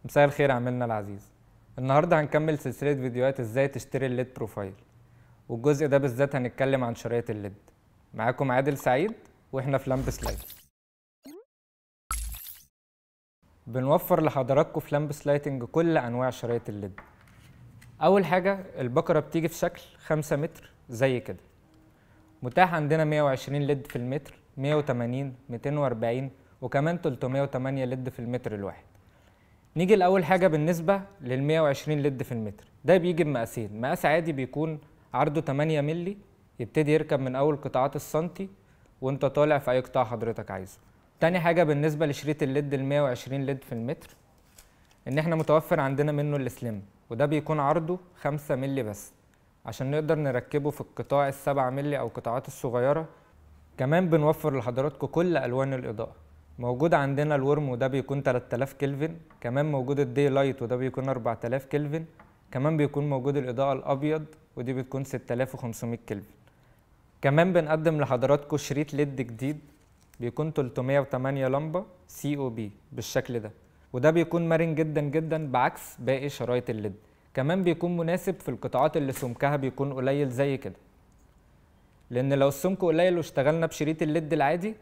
مساء الخير عملنا العزيز. النهارده هنكمل سلسلة فيديوهات ازاي تشتري الليد بروفايل، والجزء ده بالذات هنتكلم عن شرايط الليد. معاكم عادل سعيد واحنا في لامب لايت. بنوفر لحضراتكم في لامب لايتنج كل انواع شرايط الليد. اول حاجة البكرة بتيجي في شكل 5 متر زي كده. متاح عندنا 120 ليد في المتر، 180، 240 وكمان 308 ليد في المتر الواحد. نيجي لأول حاجة بالنسبة لل 120 ليد في المتر، ده بيجي بمقاسين، مقاس عادي بيكون عرضه 8 مللي، يبتدي يركب من أول قطاعات السنتي وأنت طالع في أي قطاع حضرتك عايزه. تاني حاجة بالنسبة لشريط الليد ال 120 ليد في المتر، إن إحنا متوفر عندنا منه السليم، وده بيكون عرضه 5 مللي بس، عشان نقدر نركبه في القطاع ال7 مللي أو القطاعات الصغيرة. كمان بنوفر لحضراتكم كل ألوان الإضاءة. موجود عندنا الورم وده بيكون 3000 كلفن، كمان موجود الدي لايت وده بيكون 4000 كلفن، كمان بيكون موجود الإضاءة الأبيض ودي بتكون 6500 كلفن. كمان بنقدم لحضراتكم شريط ليد جديد بيكون 308 لمبة COB بالشكل ده، وده بيكون مرن جدا جدا بعكس باقي شرايط الليد. كمان بيكون مناسب في القطاعات اللي سمكها بيكون قليل زي كده، لأن لو السمك قليل واشتغلنا بشريط الليد العادي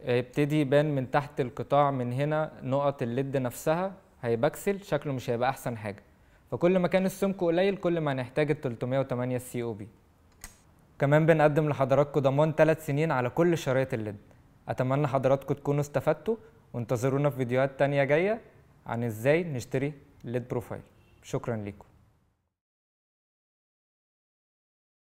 يبتدي يبان من تحت القطاع من هنا نقط الليد نفسها، هيبكسل شكله مش هيبقى احسن حاجه. فكل ما كان السمك قليل كل ما هنحتاج ال 308 COB. كمان بنقدم لحضراتكم ضمان 3 سنين على كل شرايط الليد. اتمنى حضراتكم تكونوا استفدتوا، وانتظرونا في فيديوهات تانية جايه عن ازاي نشتري ليد بروفايل. شكرا لكم.